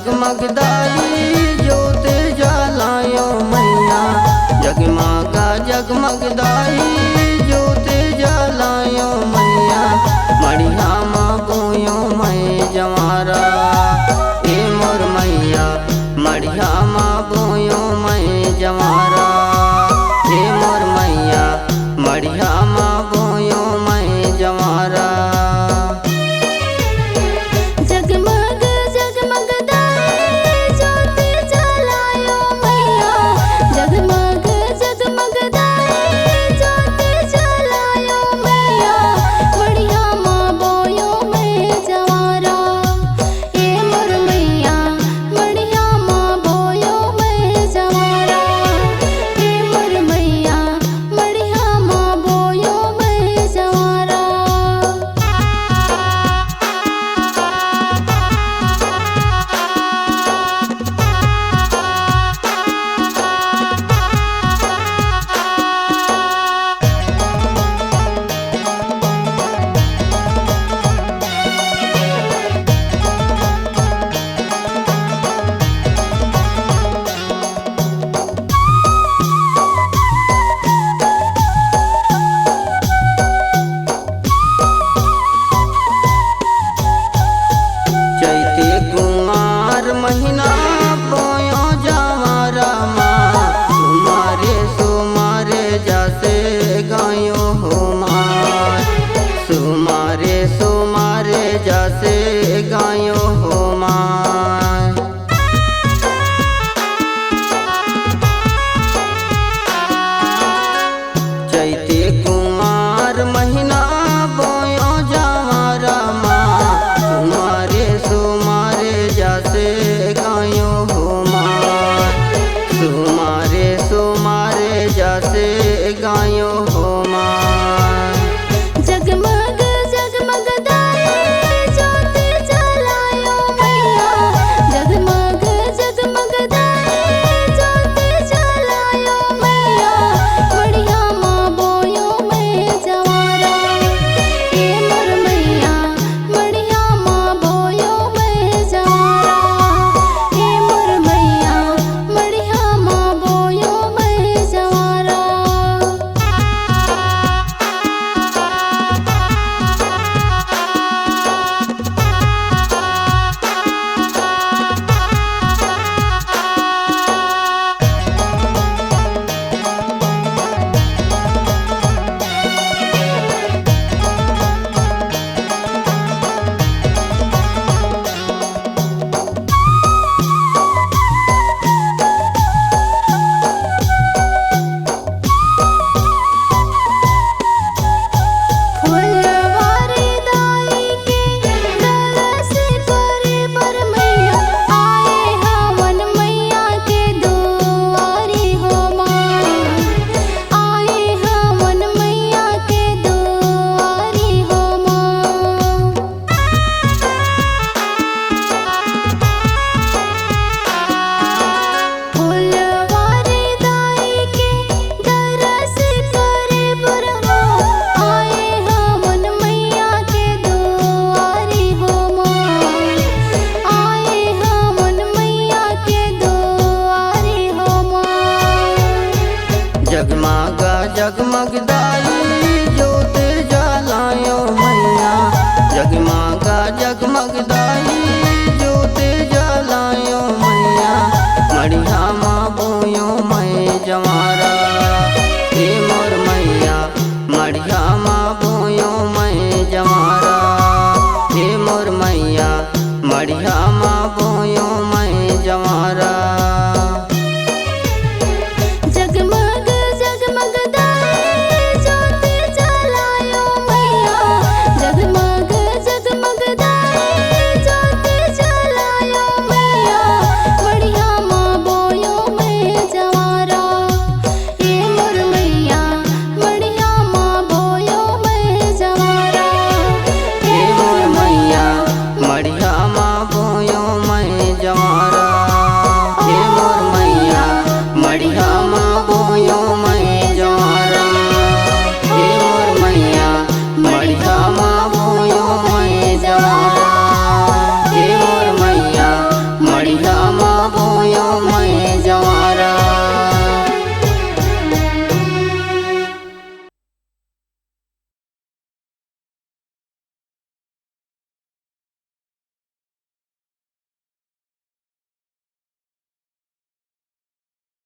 जगमगदाई ज्योत जलायो मैया, जगमगा जगमगदाई ज्योत जलायो मैया। मड़िया माँ बोयो मैं जवारा ए मोर मैया, मड़िया माँ बोयो मैं जवारा ए मोर मैया, मड़िया माँ बोयो मैं जवारा। महीना बोयो जवारा माँ, सुमारे सुमारे जासे गायो हो माँ, सुमारे सुमारे जासे गायो हो माँ। चैते कुमार महीना बोयो जवारा माँ, सुमारे सुमारे जासे गायो हो माँ, सुमारे सुमारे जासे गायो हो माँ। जगमग जगमगदाई ज्योत जलायो मैया, जगमग जगमगदाई ज्योत जलायो मैया। मड़िया माँ बोयो मैं जवारा ए मोर मैया, मड़िया माँ बोयो मैं जवारा ए मोर मैया, मड़िया माँ बोयो मैं जवारा। फुलवारी दाई के दरस करे बर मैया, आए हवन मैया के दुआरी हो माँ, आए हवन मैया के दुआरी हो माँ। फुलवारी दाई के दरस करे बर हो, आए हवन मैया के दुआरी हो माँ, आए हवन मैया के दुआरी हो माँ। जगमगा जगमगदाई